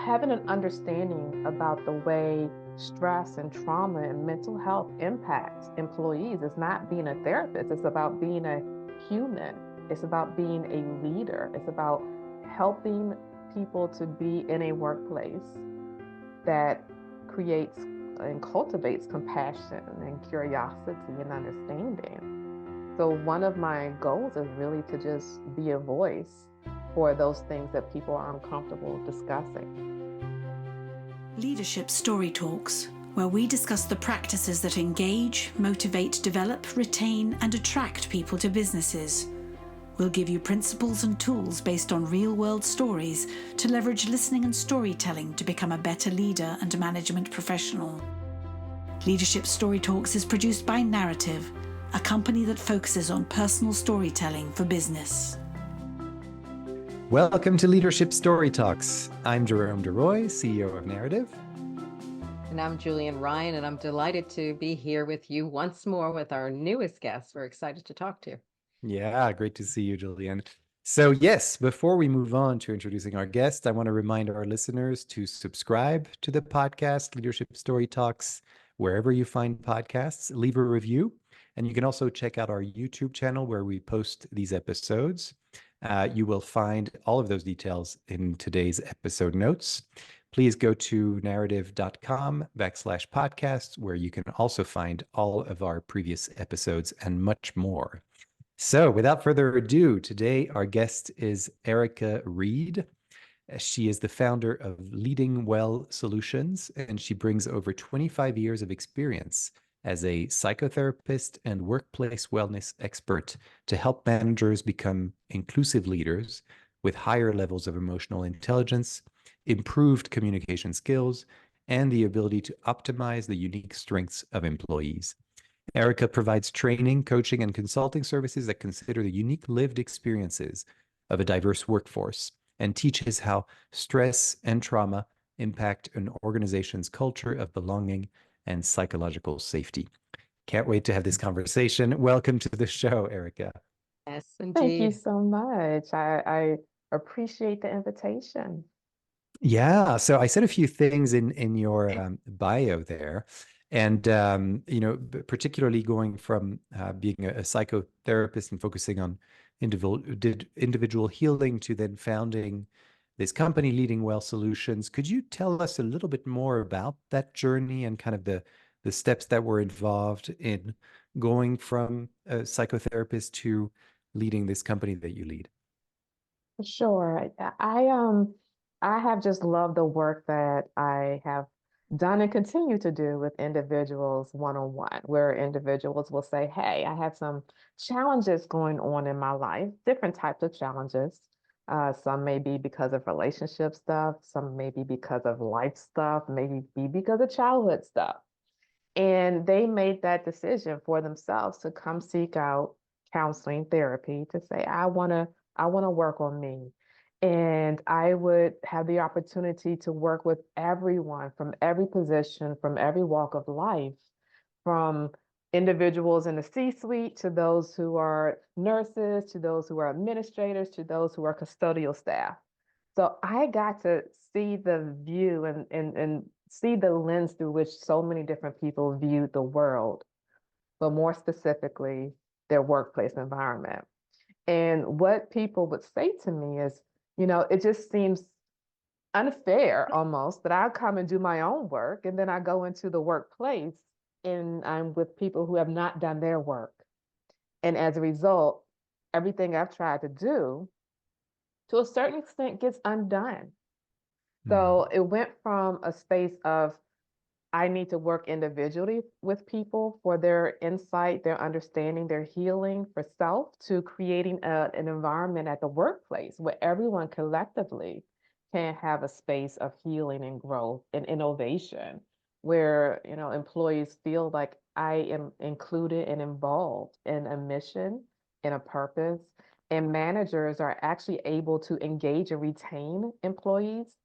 having an understanding about the way stress and trauma and mental health impacts employees. It's not being a therapist, it's about being a human. It's about being a leader. It's about helping people to be in a workplace that creates and cultivates compassion and curiosity and understanding. So one of my goals is really to just be a voice for those things that people are uncomfortable discussing. Leadership Story Talks, where we discuss the practices that engage, motivate, develop, retain, and attract people to businesses. We'll give you principles and tools based on real-world stories to leverage listening and storytelling to become a better leader and management professional. Leadership Story Talks is produced by Narrative, a company that focuses on personal storytelling for business. Welcome to Leadership Story Talks. I'm Jerome DeRoy, CEO of Narrative. And I'm Julienne Ryan, and I'm delighted to be here with you once more with our newest guest we're excited to talk to. Yeah, great to see you, Julienne. So yes, before we move on to introducing our guest, I want to remind our listeners to subscribe to the podcast, Leadership Story Talks, wherever you find podcasts. Leave a review. And you can also check out our YouTube channel where we post these episodes. You will find all of those details in today's episode notes. Please go to narrative.com/podcasts, where you can also find all of our previous episodes and much more. So without further ado, today our guest is Erica Reed. She is the founder of Leading Well Solutions, and she brings over 25 years of experience as a psychotherapist and workplace wellness expert to help managers become inclusive leaders with higher levels of emotional intelligence, improved communication skills, and the ability to optimize the unique strengths of employees. Erica provides training, coaching, and consulting services that consider the unique lived experiences of a diverse workforce and teaches how stress and trauma impact an organization's culture of belonging and psychological safety. Can't wait to have this conversation. Welcome to the show, Erica. Yes, Thank you indeed. so much. I appreciate the invitation. Yeah, so I said a few things in your bio there, and particularly going from being a psychotherapist and focusing on individual healing to then founding this company, Leading Well Solutions. Could you tell us a little bit more about that journey and kind of the steps that were involved in going from a psychotherapist to leading this company that you lead? Sure. I have just loved the work that I have done and continue to do with individuals one-on-one, where individuals will say, "Hey, I have some challenges going on in my life, different types of challenges. Some may be because of relationship stuff, some may be because of life stuff, maybe be because of childhood stuff." And they made that decision for themselves to come seek out counseling therapy to say, I want to work on me. And I would have the opportunity to work with everyone from every position, from every walk of life, from individuals in the C-suite to those who are nurses, to those who are administrators, to those who are custodial staff. So I got to see the view and see the lens through which so many different people viewed the world, but more specifically, their workplace environment. And what people would say to me is, it just seems unfair almost that I come and do my own work and then I go into the workplace and I'm with people who have not done their work. And as a result, everything I've tried to do to a certain extent gets undone. So it went from a space of I need to work individually with people for their insight, their understanding, their healing for self, to creating an environment at the workplace where everyone collectively can have a space of healing and growth and innovation, where employees feel like I am included and involved in a mission, in a purpose, and managers are actually able to engage and retain employees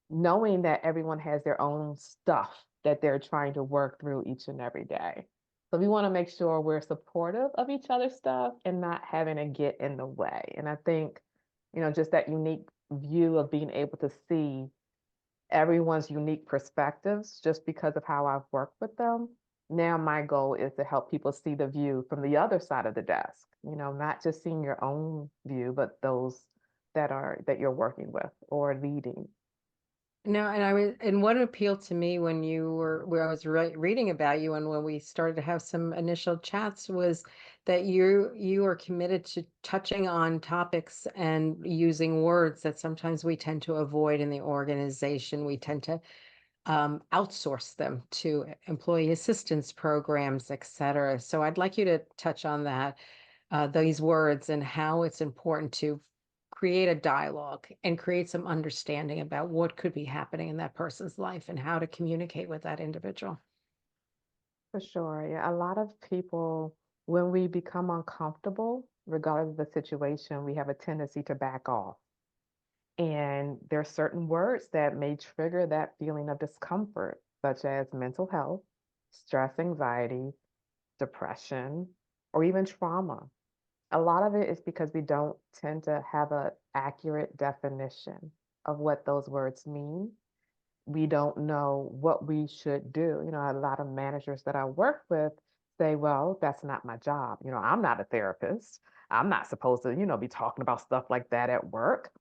knowing that everyone has their own stuff that they're trying to work through each and every day. So we want to make sure we're supportive of each other's stuff and not having to get in the way. And I think, just that unique view of being able to see everyone's unique perspectives just because of how I've worked with them. Now my goal is to help people see the view from the other side of the desk, not just seeing your own view, but those that you're working with or leading. No, and what appealed to me when I was reading about you and when we started to have some initial chats was that you are committed to touching on topics and using words that sometimes we tend to avoid in the organization. We tend to outsource them to employee assistance programs, et cetera. So I'd like you to touch on that, these words and how it's important to create a dialogue and create some understanding about what could be happening in that person's life and how to communicate with that individual. For sure. Yeah. A lot of people, when we become uncomfortable, regardless of the situation, we have a tendency to back off. And there are certain words that may trigger that feeling of discomfort, such as mental health, stress, anxiety, depression, or even trauma. A lot of it is because we don't tend to have an accurate definition of what those words mean. We don't know what we should do. A lot of managers that I work with say, well, that's not my job. I'm not a therapist. I'm not supposed to, be talking about stuff like that at work.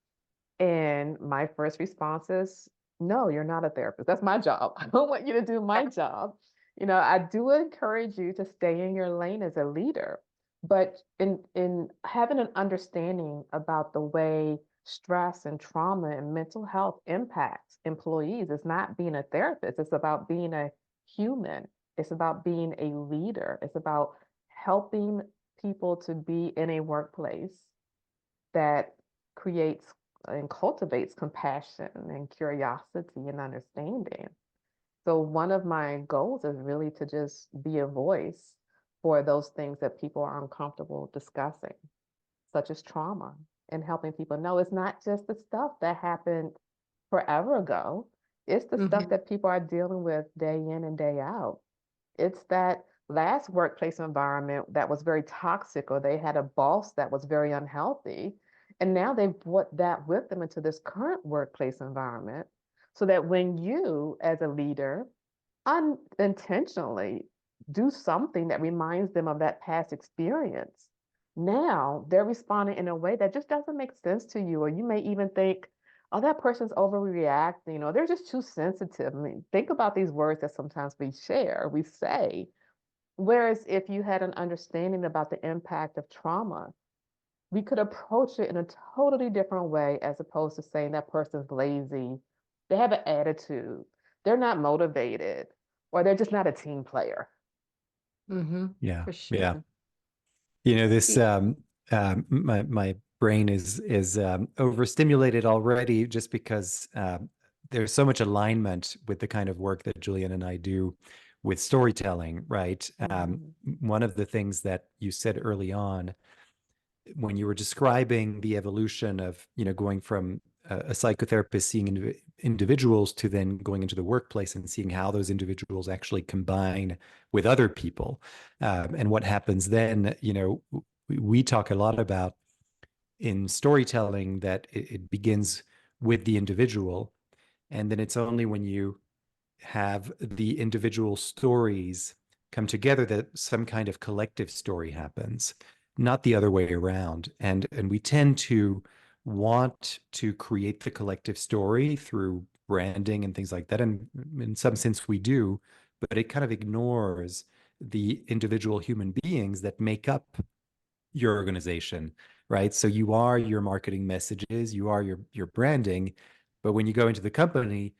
And my first response is, no, you're not a therapist. That's my job. I don't want you to do my job. I do encourage you to stay in your lane as a leader, but in having an understanding about the way stress and trauma and mental health impacts employees is not being a therapist. It's about being a human. It's about being a leader. It's about helping people to be in a workplace that creates and cultivates compassion and curiosity and understanding. So one of my goals is really to just be a voice for those things that people are uncomfortable discussing, such as trauma, and helping people know it's not just the stuff that happened forever ago. It's the stuff that people are dealing with day in and day out. It's that last workplace environment that was very toxic, or they had a boss that was very unhealthy. And now they've brought that with them into this current workplace environment so that when you, as a leader, unintentionally do something that reminds them of that past experience, now they're responding in a way that just doesn't make sense to you. Or you may even think, oh, that person's overreacting, or they're just too sensitive. I mean, think about these words that sometimes we say. Whereas if you had an understanding about the impact of trauma, we could approach it in a totally different way as opposed to saying that person's lazy, they have an attitude, they're not motivated, or they're just not a team player. Yeah. For Yeah. sure. This my brain is overstimulated already just because there's so much alignment with the kind of work that Julian and I do with storytelling, right? One of the things that you said early on when you were describing the evolution of, going from a psychotherapist seeing individuals to then going into the workplace and seeing how those individuals actually combine with other people. And what happens then, we talk a lot about in storytelling that it begins with the individual. And then it's only when you have the individual stories come together that some kind of collective story happens, not the other way around. And we tend to want to create the collective story through branding and things like that. And in some sense we do, but it kind of ignores the individual human beings that make up your organization, right? So you are your marketing messages, you are your branding, but when you go into the company,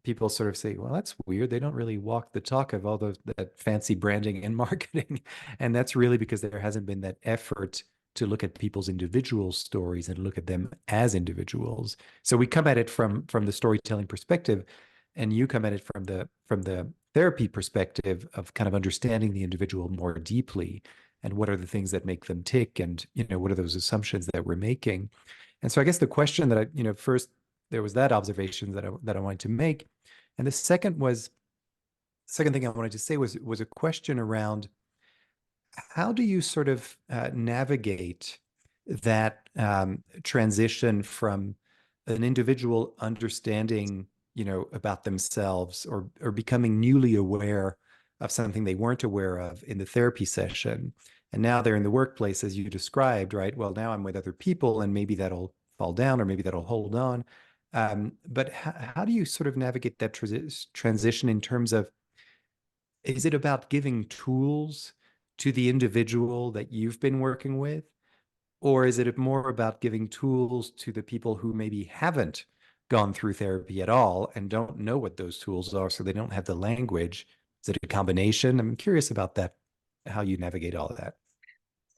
people sort of say, well, that's weird. They don't really walk the talk of all that fancy branding and marketing. And that's really because there hasn't been that effort to look at people's individual stories and look at them as individuals. So we come at it from the storytelling perspective, and you come at it from the therapy perspective of kind of understanding the individual more deeply and what are the things that make them tick, and what are those assumptions that we're making. And so I guess the question that first there was that observation that I wanted to make, and the second thing I wanted to say was a question around how do you sort of navigate that transition from an individual understanding about themselves, or becoming newly aware of something they weren't aware of in the therapy session. And now they're in the workplace, as you described, right? Well, now I'm with other people, and maybe that'll fall down, or maybe that'll hold on. But how do you sort of navigate that transition in terms of, is it about giving tools to the individual that you've been working with? Or is it more about giving tools to the people who maybe haven't gone through therapy at all and don't know what those tools are, so they don't have the language? Is it a combination? I'm curious about that, how you navigate all of that.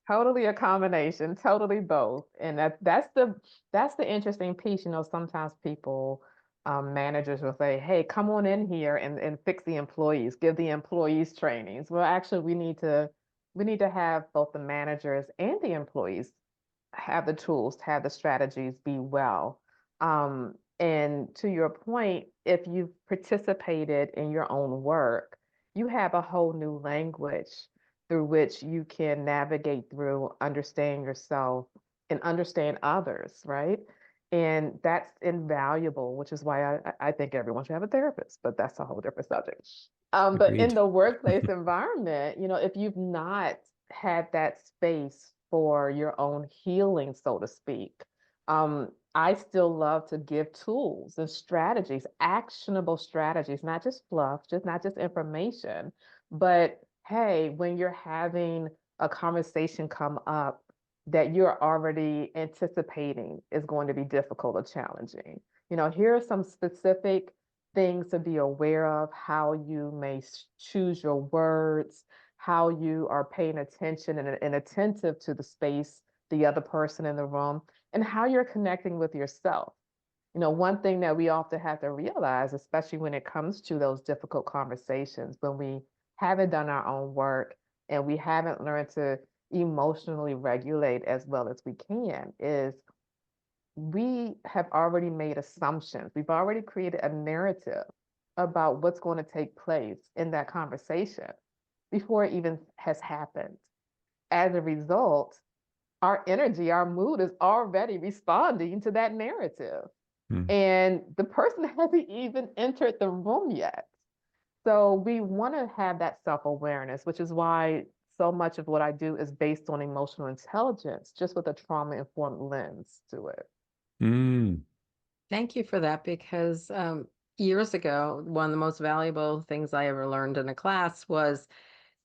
Totally a combination, totally both. And that's the interesting piece. Sometimes people, managers will say, "Hey, come on in here and fix the employees, give the employees trainings." Well, actually, we need to have both the managers and the employees have the tools, have the strategies, be well. And to your point, if you've participated in your own work, you have a whole new language through which you can navigate through, understand yourself and understand others, right? And that's invaluable, which is why I think everyone should have a therapist, but that's a whole different subject. But in Agreed. the workplace environment, if you've not had that space for your own healing, so to speak, I still love to give tools and strategies, actionable strategies, not just fluff, just not just information, but hey, when you're having a conversation come up that you're already anticipating is going to be difficult or challenging, here are some specific things to be aware of, how you may choose your words, how you are paying attention and attentive to the space, the other person in the room, and how you're connecting with yourself. One thing that we often have to realize, especially when it comes to those difficult conversations, when we haven't done our own work and we haven't learned to emotionally regulate as well as we can, is we have already made assumptions. We've already created a narrative about what's going to take place in that conversation before it even has happened. As a result, our energy, our mood is already responding to that narrative. Mm. And the person hasn't even entered the room yet. So we want to have that self-awareness, which is why so much of what I do is based on emotional intelligence, just with a trauma-informed lens to it. Mm. Thank you for that, because years ago, one of the most valuable things I ever learned in a class was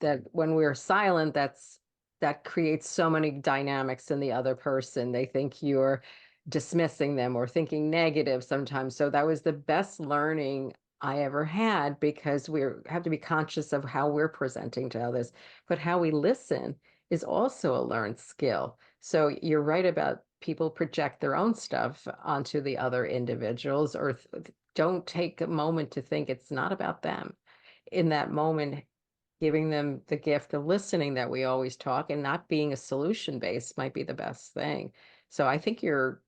that when we're silent, that creates so many dynamics in the other person. They think you're dismissing them or thinking negative sometimes. So that was the best learning I ever had, because we have to be conscious of how we're presenting to others, but how we listen is also a learned skill. So you're right about people project their own stuff onto the other individuals, or don't take a moment to think it's not about them. In that moment, giving them the gift of listening that we always talk, and not being a solution based might be the best thing. So I think you're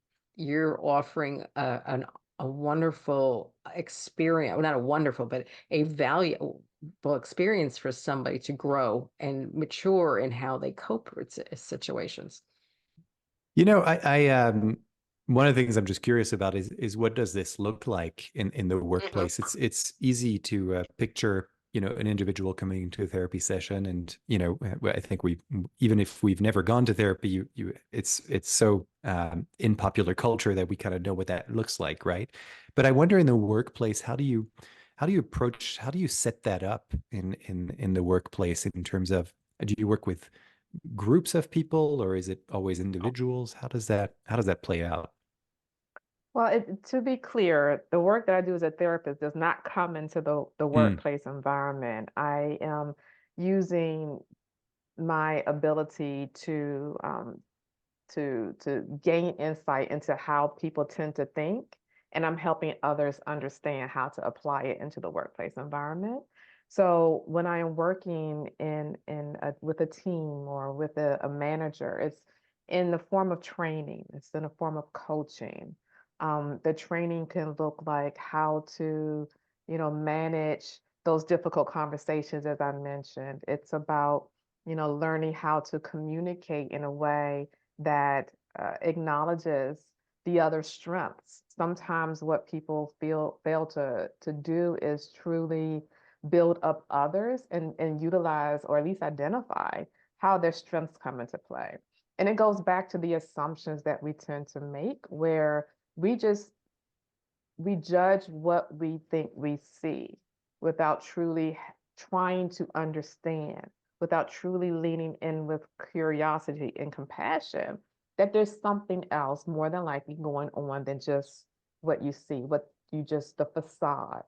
offering a wonderful experience, well, not a wonderful, but a valuable experience for somebody to grow and mature in how they cope with situations. One of the things I'm just curious about is what does this look like in the Mhm. workplace? It's easy to picture, an individual coming into a therapy session, and I think we, even if we've never gone to therapy, it's so in popular culture that we kind of know what that looks like, right? But I wonder, in the workplace, how do you set that up in the workplace, in terms of, do you work with groups of people, or is it always individuals? How does that play out? Well, to be clear, the work that I do as a therapist does not come into the Mm. workplace environment. I am using my ability to gain insight into how people tend to think, and I'm helping others understand how to apply it into the workplace environment. So when I am working with a team or with a manager, it's in the form of training, it's in the form of coaching. The training can look like how to, manage those difficult conversations, as I mentioned. It's about, learning how to communicate in a way that acknowledges the other strengths. Sometimes what people fail to do is truly build up others and utilize or at least identify how their strengths come into play. And it goes back to the assumptions that we tend to make where we just we judge what we think we see without truly trying to understand, without truly leaning in with curiosity and compassion, that there's something else more than likely going on than just what you see, what you just the facade.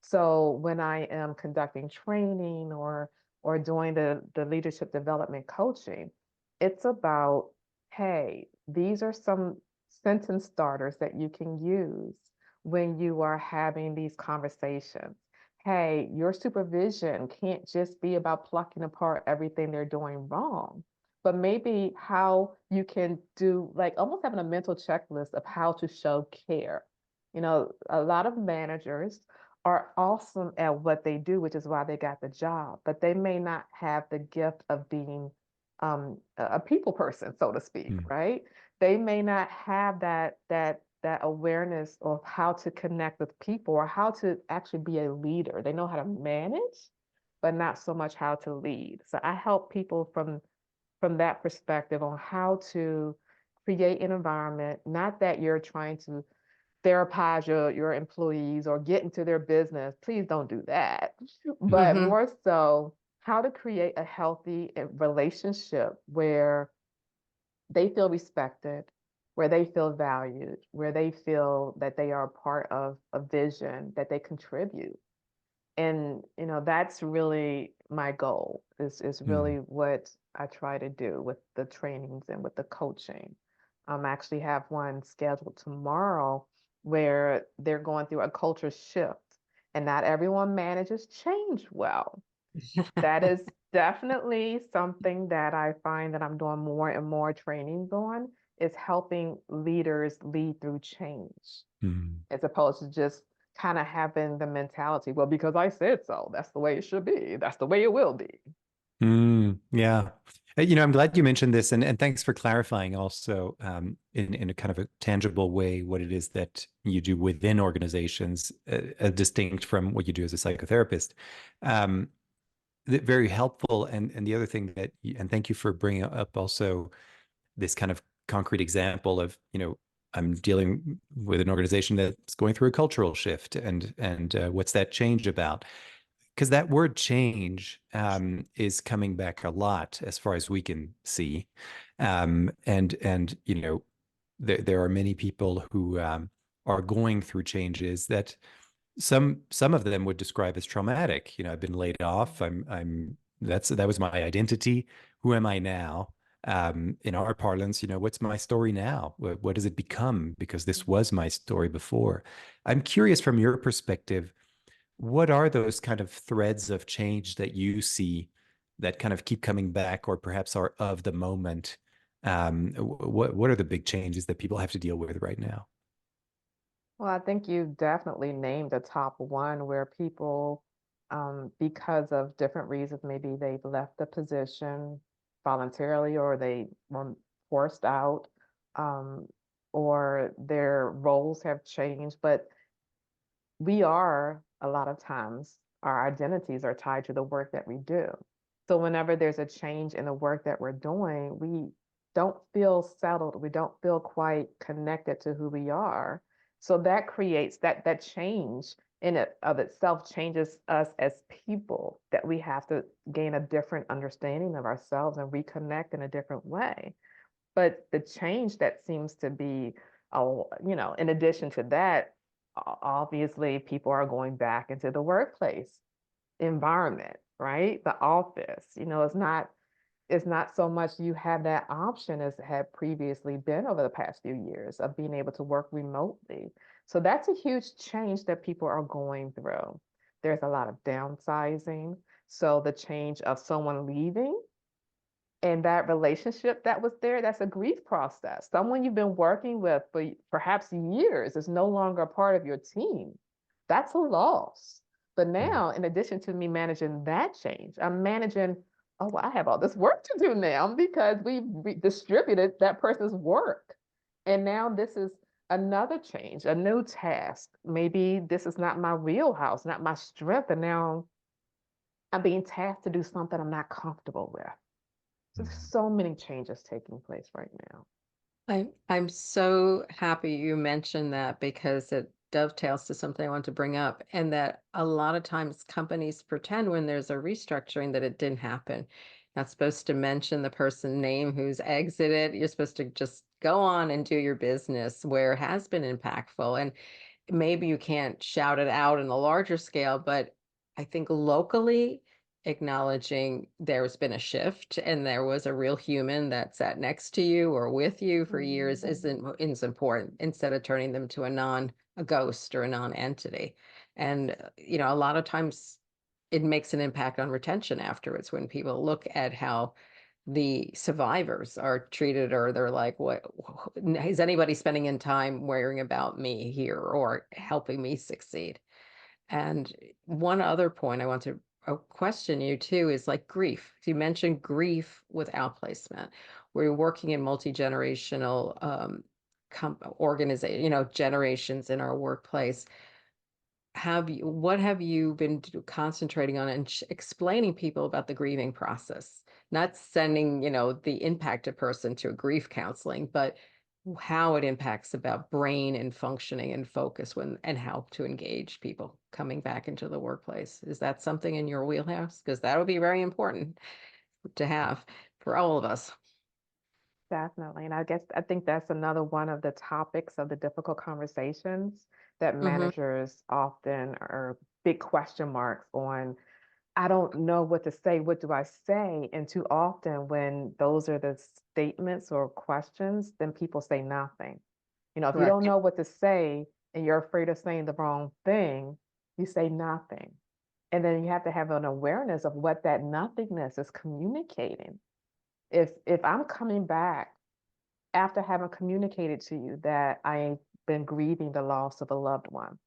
So when I am conducting training or doing the leadership development coaching, it's about, hey, these are some sentence starters that you can use when you are having these conversations. Hey, your supervision can't just be about plucking apart everything they're doing wrong, but maybe how you can do like almost having a mental checklist of how to show care. You know, a lot of managers are awesome at what they do, which is why they got the job, but they may not have the gift of being a people person, so to speak, Mm. right? They may not have that awareness of how to connect with people or how to actually be a leader. They know how to manage, but not so much how to lead. So I help people from that perspective on how to create an environment, not that you're trying to therapize your employees or get into their business. Please don't do that. But Mm-hmm. more so, how to create a healthy relationship where they feel respected, where they feel valued, where they feel that they are a part of a vision, that they contribute. And you know, that's really my goal, is really Mm. what I try to do with the trainings and with the coaching. I actually have one scheduled tomorrow where they're going through a culture shift, and not everyone manages change well. That is definitely something that I find that I'm doing more and more trainings on, is helping leaders lead through change Mm. as opposed to just kind of having the mentality, well, because I said so, that's the way it should be, that's the way it will be. Yeah. I'm glad you mentioned this, and thanks for clarifying also in a kind of a tangible way what it is that you do within organizations, distinct from what you do as a psychotherapist. Um, Very helpful. And the other thing and thank you for bringing up also this kind of concrete example of, I'm dealing with an organization that's going through a cultural shift, and what's that change about? Because that word change is coming back a lot as far as we can see, and there are many people who are going through changes that some of them would describe as traumatic. I've been laid off. That was my identity. Who am I now? In our parlance, what's my story now? What does it become? Because this was my story before. I'm curious from your perspective, what are those kind of threads of change that you see that kind of keep coming back, or perhaps are of the moment? What are the big changes that people have to deal with right now? Well, I think you definitely named the top one where people, because of different reasons, maybe they've left the position voluntarily or they were forced out, um, or their roles have changed. But we are, a lot of times, our identities are tied to the work that we do. So whenever there's a change in the work that we're doing, we don't feel settled. We don't feel quite connected to who we are. So that creates that change in it of itself changes us as people, that we have to gain a different understanding of ourselves and reconnect in a different way. But the change that seems to be, in addition to that, obviously people are going back into the workplace environment, right? The office, it's not so much you have that option as it had previously been over the past few years of being able to work remotely. So that's a huge change that people are going through. There's a lot of downsizing. So the change of someone leaving and that relationship that was there, that's a grief process. Someone you've been working with for perhaps years is no longer a part of your team. That's a loss. But Mm. now, in addition to me managing that change, I'm managing, oh, well, I have all this work to do now because we've distributed that person's work. And now this is another change, a new task. Maybe this is not my wheelhouse, not my strength, and now I'm being tasked to do something I'm not comfortable with. So there's Mhm. so many changes taking place right now. I'm so happy you mentioned that because it dovetails to something I want to bring up, and that a lot of times companies pretend when there's a restructuring that it didn't happen. Not supposed to mention the person name who's exited. You're supposed to just go on and do your business where it has been impactful. And maybe you can't shout it out in a larger scale, but I think locally acknowledging there's been a shift and there was a real human that sat next to you or with you for years is important instead of turning them to a ghost or a non-entity. And a lot of times it makes an impact on retention afterwards when people look at how the survivors are treated, or they're like, what is anybody spending in time worrying about me here or helping me succeed? And one other point I want to question you too is like grief. You mentioned grief with outplacement. We're working in multi-generational organization, generations in our workplace. What have you been concentrating on and explaining people about the grieving process? Not sending, the impacted person to a grief counseling, but how it impacts about brain and functioning and focus and how to engage people coming back into the workplace. Is that something in your wheelhouse? Because that would be very important to have for all of us. Definitely. And I think that's another one of the topics of the difficult conversations that Mm-hmm. managers often are big question marks on. I don't know what to say. What do I say? And too often, when those are the statements or questions, then people say nothing. If you don't Correct. know what to say and you're afraid of saying the wrong thing, you say nothing. And then you have to have an awareness of what that nothingness is communicating. If I'm coming back after having communicated to you that I've been grieving the loss of a loved one,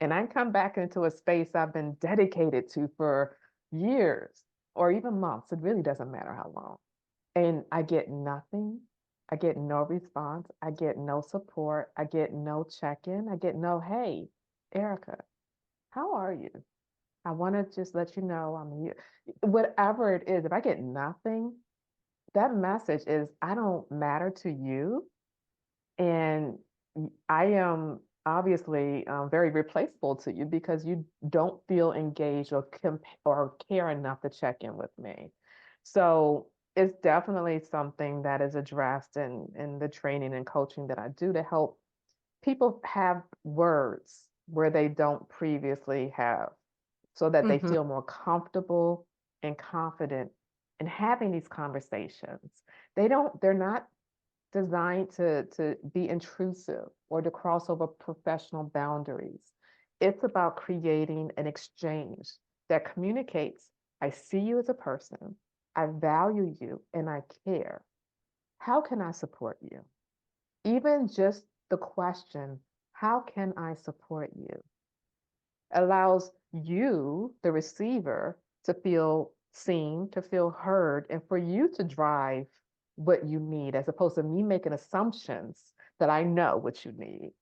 and I come back into a space I've been dedicated to for years or even months, it really doesn't matter how long, and I get nothing, I get no response, I get no support, I get no check-in, I get no, hey, Erica, how are you? I want to just let you know I'm here. Whatever it is, if I get nothing, that message is I don't matter to you. And I am obviously very replaceable to you because you don't feel engaged or care enough to check in with me. So it's definitely something that is addressed in the training and coaching that I do to help people have words where they don't previously have, so that they Mm-hmm. feel more comfortable and confident in having these conversations. They're not designed to be intrusive or to cross over professional boundaries. It's about creating an exchange that communicates, I see you as a person, I value you, and I care. How can I support you? Even just the question, how can I support you, allows you, the receiver, to feel seen, to feel heard, and for you to drive what you need, as opposed to me making assumptions that I know what you need.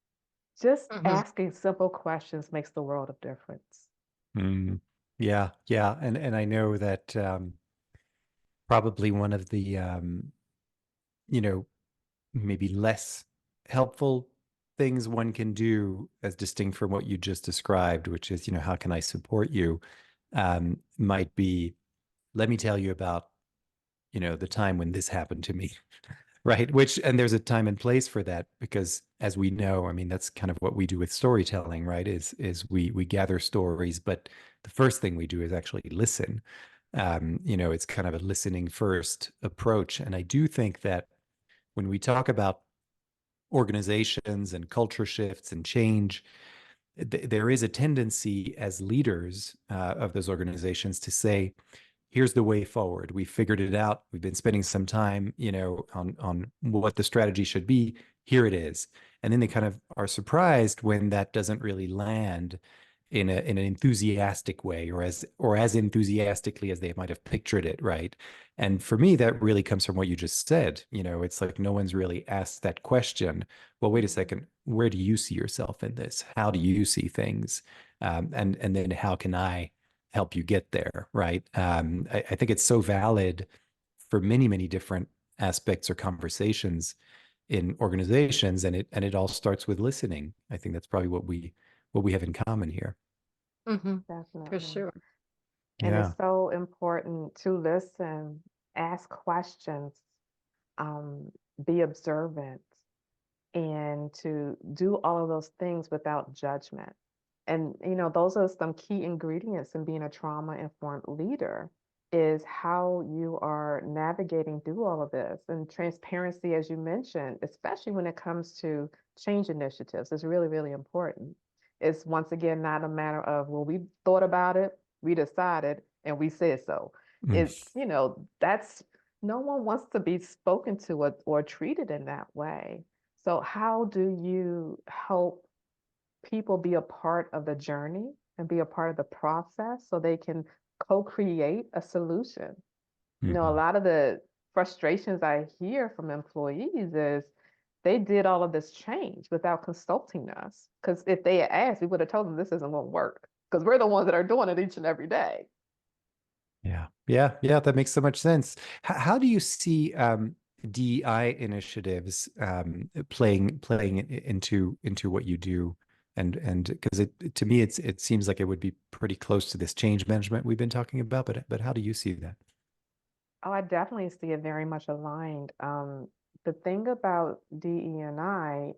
Just Mm-hmm. asking simple questions makes the world of difference. Mm. Yeah, yeah, and I know that probably one of the you know maybe less helpful things one can do, as distinct from what you just described, which is, how can I support you, might be, let me tell you about, the time when this happened to me. Right. And there's a time and place for that, because as we know, I mean, that's kind of what we do with storytelling, right? Is we gather stories, but the first thing we do is actually listen. It's kind of a listening first approach. And I do think that when we talk about organizations and culture shifts and change, there is a tendency as leaders of those organizations to say, here's the way forward. We figured it out. We've been spending some time, on what the strategy should be. Here it is. And then they kind of are surprised when that doesn't really land in an enthusiastic way, or as enthusiastically as they might have pictured it, right? And for me, that really comes from what you just said. It's like no one's really asked that question. Well, wait a second, where do you see yourself in this? How do you see things? And then how can I help you get there, right? I think it's so valid for many, many different aspects or conversations in organizations, and it all starts with listening. I think that's probably what we have in common here. Mm-hmm. For Definitely. sure. And Yeah. it's so important to listen, ask questions, um, be observant, and to do all of those things without judgment. And, those are some key ingredients in being a trauma-informed leader is how you are navigating through all of this. And transparency, as you mentioned, especially when it comes to change initiatives, is really, really important. It's once again not a matter of, well, we thought about it, we decided, and we said so. Mm. It's, that's no one wants to be spoken to or treated in that way. So, how do you help people be a part of the journey and be a part of the process so they can co-create a solution? A Mhm. lot of the frustrations I hear from employees is they did all of this change without consulting us. Because if they had asked, we would have told them this isn't going to work because we're the ones that are doing it each and every day. Yeah, yeah, yeah. That makes so much sense. How do you see DEI initiatives playing into what you do? And because to me it seems like it would be pretty close to this change management we've been talking about. But how do you see that? Oh, I definitely see it very much aligned. The thing about DE&I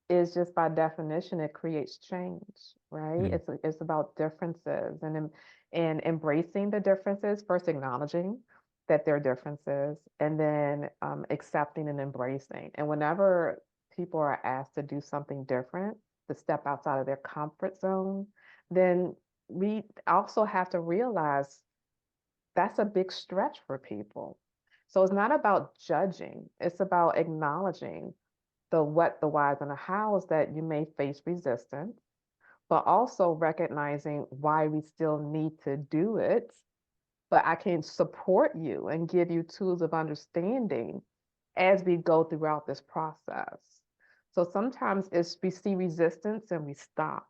is just by definition, it creates change, right? Mm. It's about differences and embracing the differences, first acknowledging that there are differences, and then accepting and embracing. And whenever people are asked to do something different, to step outside of their comfort zone, then we also have to realize that's a big stretch for people. So it's not about judging, it's about acknowledging the what, the whys, and the hows that you may face resistance, but also recognizing why we still need to do it. But I can support you and give you tools of understanding as we go throughout this process. So sometimes it's we see resistance and we stop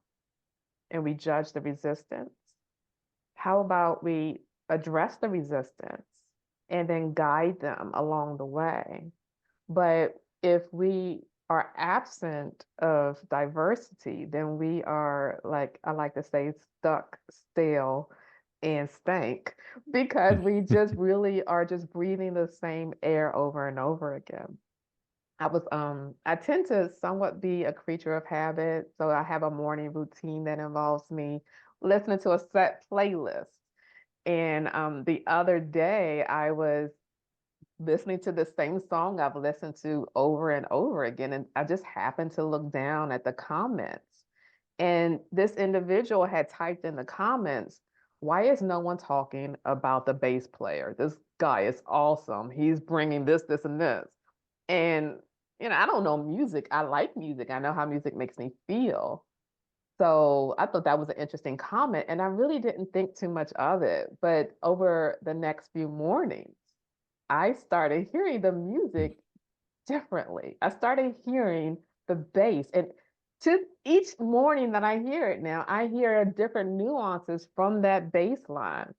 and we judge the resistance. How about we address the resistance and then guide them along the way? But if we are absent of diversity, then we are, like I like to say, stuck, stale, and stank because we just really are just breathing the same air over and over again. I tend to somewhat be a creature of habit. So I have a morning routine that involves me listening to a set playlist. And the other day I was listening to the same song I've listened to over and over again. And I just happened to look down at the comments. And this individual had typed in the comments, why is no one talking about the bass player? This guy is awesome. He's bringing this, and this. And, I don't know music. I like music. I know how music makes me feel. So I thought that was an interesting comment. And I really didn't think too much of it. But over the next few mornings, I started hearing the music differently. I started hearing the bass. And to each morning that I hear it now, I hear different nuances from that bass line,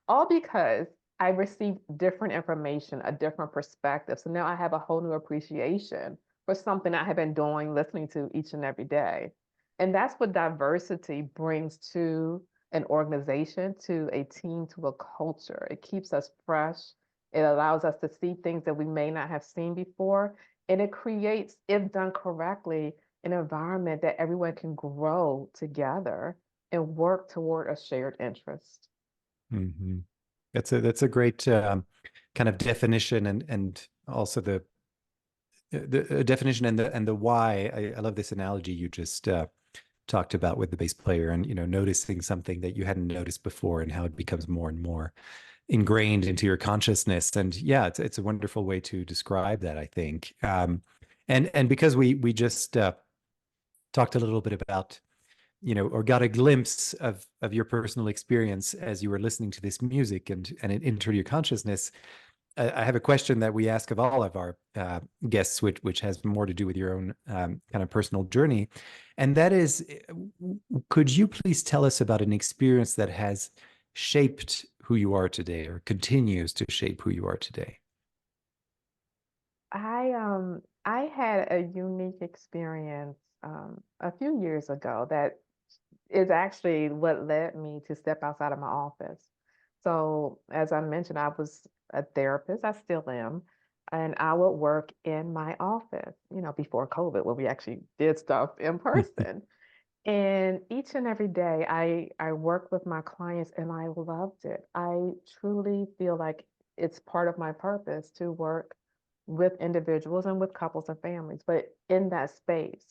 all because I received different information, a different perspective. So now I have a whole new appreciation for something I have been doing, listening to each and every day. And that's what diversity brings to an organization, to a team, to a culture. It keeps us fresh. It allows us to see things that we may not have seen before. And it creates, if done correctly, an environment that everyone can grow together and work toward a shared interest. Hmm. That's a great kind of definition, and also the definition and the why. I love this analogy you just talked about with the bass player, and noticing something that you hadn't noticed before, and how it becomes more and more ingrained into your consciousness. And yeah, it's a wonderful way to describe that, I think. And because we just talked a little bit about or got a glimpse of your personal experience as you were listening to this music and it entered your consciousness, I have a question that we ask of all of our guests, which has more to do with your own kind of personal journey. And that is, could you please tell us about an experience that has shaped who you are today or continues to shape who you are today? I had a unique experience a few years ago that is actually what led me to step outside of my office. So, as I mentioned, I was a therapist, I still am, and I would work in my office, before COVID, where we actually did stuff in person. And each and every day, I work with my clients and I loved it. I truly feel like it's part of my purpose to work with individuals and with couples and families, but in that space.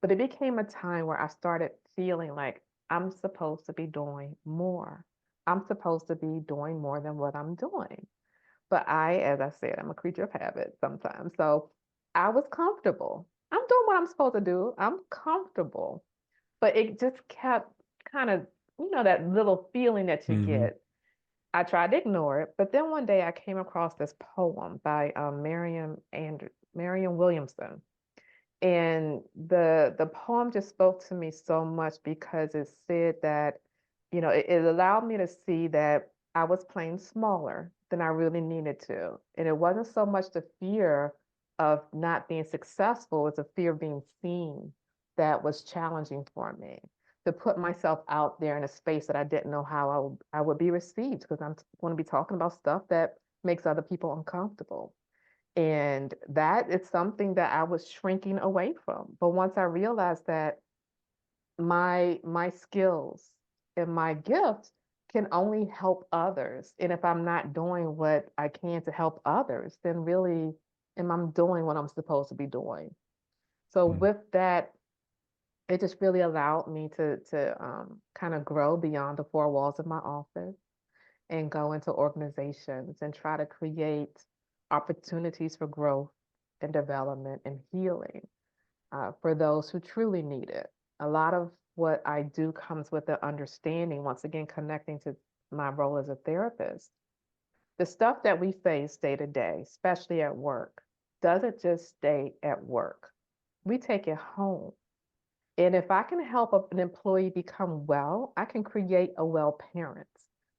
But it became a time where I started feeling like I'm supposed to be doing more. I'm supposed to be doing more than what I'm doing. But as I said, I'm a creature of habit sometimes. So I was comfortable. I'm doing what I'm supposed to do. I'm comfortable. But it just kept kind of, that little feeling that you Mm-hmm. get. I tried to ignore it, but then one day I came across this poem by Marian Williamson, and the poem just spoke to me so much because it said that, it allowed me to see that I was playing smaller than I really needed to. And it wasn't so much the fear of not being successful, it's a fear of being seen that was challenging for me. To put myself out there in a space that I didn't know how I would be received, because I'm going to be talking about stuff that makes other people uncomfortable. And that is something that I was shrinking away from. But once I realized that my skills and my gifts can only help others, and if I'm not doing what I can to help others, then really am I doing what I'm supposed to be doing? So with that, it just really allowed me to kind of grow beyond the four walls of my office and go into organizations and try to create opportunities for growth and development and healing for those who truly need it. A lot of what I do comes with the understanding, once again, connecting to my role as a therapist. The stuff that we face day to day, especially at work, doesn't just stay at work. We take it home. And if I can help an employee become well, I can create a well parent.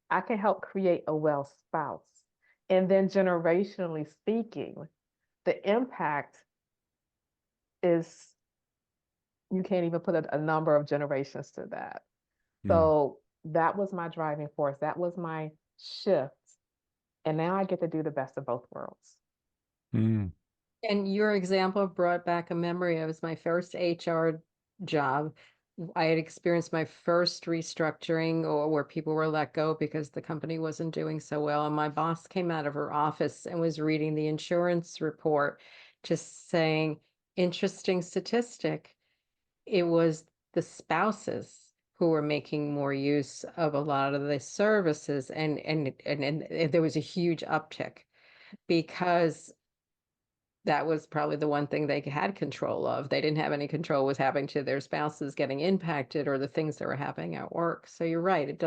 I can help create a well spouse. And then generationally speaking, the impact is, you can't even put a number of generations to that. Mm. So that was my driving force. That was my shift. And now I get to do the best of both worlds. Mm. And your example brought back a memory. It was my first HR job. I had experienced my first restructuring or where people were let go because the company wasn't doing so well. And my boss came out of her office and was reading the insurance report, just saying, interesting statistic. It was the spouses who were making more use of a lot of the services, and there was a huge uptick because that was probably the one thing they had control of. They didn't have any control was happening to their spouses getting impacted or the things that were happening at work. So you're right,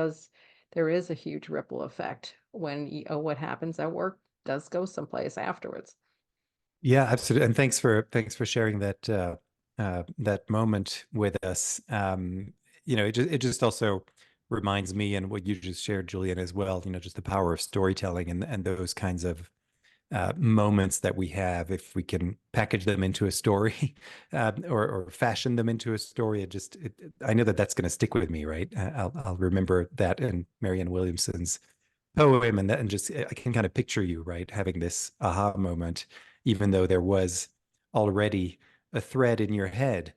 there is a huge ripple effect when what happens at work does go someplace afterwards. Yeah, absolutely. And thanks for sharing that moment with us. It just also reminds me, and what you just shared, Julian, as well. Just the power of storytelling and those kinds of moments that we have, if we can package them into a story, or fashion them into a story. I know that that's going to stick with me, right? I'll remember that in Marianne Williamson's poem, and just I can kind of picture you, right, having this aha moment, even though there was already a thread in your head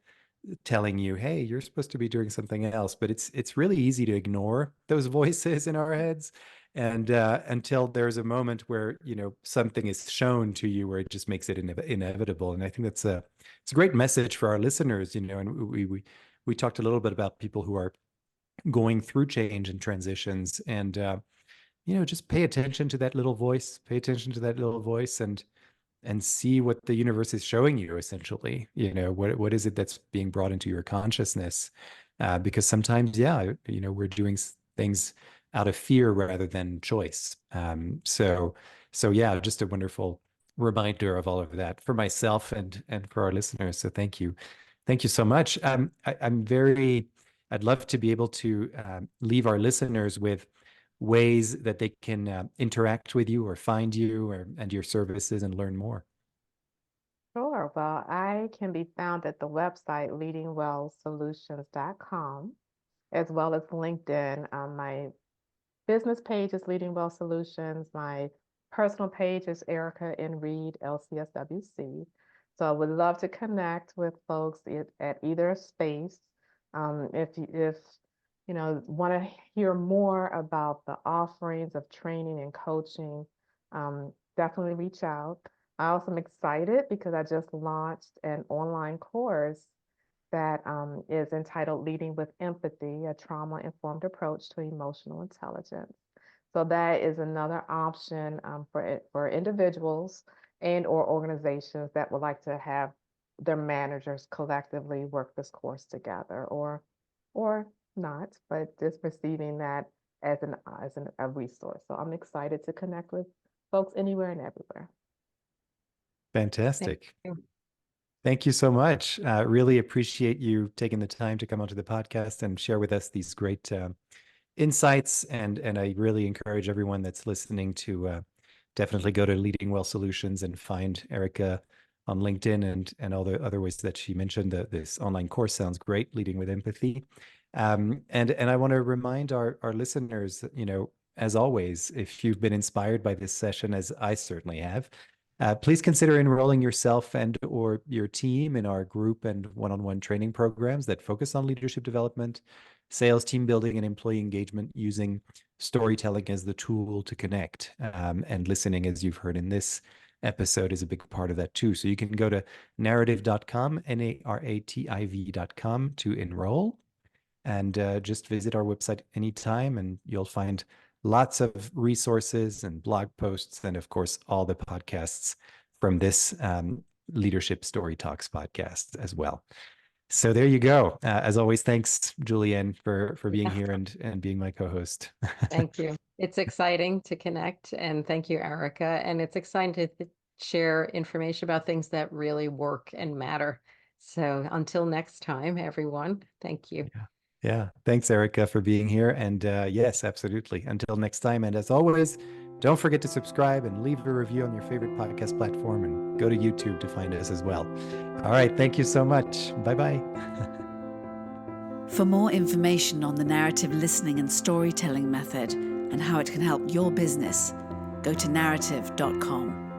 telling you, hey, you're supposed to be doing something else. But it's really easy to ignore those voices in our heads, and until there's a moment where something is shown to you where it just makes it inevitable. And I think it's a great message for our listeners. And we talked a little bit about people who are going through change and transitions, and just pay attention to that little voice, and see what the universe is showing you, essentially. What is it that's being brought into your consciousness. because sometimes, yeah, we're doing things out of fear rather than choice. So yeah, just a wonderful reminder of all of that for myself and for our listeners. So thank you so much. I'd love to be able to leave our listeners with ways that they can interact with you or find you and your services and learn more. Sure. Well, I can be found at the website leadingwellsolutions.com, as well as LinkedIn. My business page is Leading Well Solutions. My personal page is Erica N. Reed, LCSWC. So I would love to connect with folks at either space. If want to hear more about the offerings of training and coaching, definitely reach out. I also am excited because I just launched an online course that is entitled Leading with Empathy, a trauma-informed approach to emotional intelligence. So that is another option for individuals and or organizations that would like to have their managers collectively work this course together, or not, but just receiving that as a resource. So I'm excited to connect with folks anywhere and everywhere. Thank Fantastic. you. Thank you so much. Really appreciate you taking the time to come onto the podcast and share with us these great insights. And I really encourage everyone that's listening to definitely go to Leading Well Solutions and find Erica on LinkedIn and all the other ways that she mentioned. This online course sounds great, Leading with Empathy. And I want to remind our listeners, as always, if you've been inspired by this session, as I certainly have, please consider enrolling yourself and or your team in our group and one-on-one training programs that focus on leadership development, sales, team building, and employee engagement, using storytelling as the tool to connect. And listening, as you've heard in this episode, is a big part of that too. So you can go to narrative.com, NARATIV.com, to enroll, and just visit our website anytime, and you'll find lots of resources and blog posts, and of course, all the podcasts from this Leadership Story Talks podcast as well. So there you go. As always, thanks, Julienne, for being here and being my co-host. Thank you. It's exciting to connect, and thank you, Erica. And it's exciting to share information about things that really work and matter. So until next time, everyone, thank you. Yeah. Thanks, Erica, for being here. And yes, absolutely. Until next time. And as always, don't forget to subscribe and leave a review on your favorite podcast platform, and go to YouTube to find us as well. All right. Thank you so much. Bye-bye. For more information on the narrative listening and storytelling method and how it can help your business, go to narrative.com.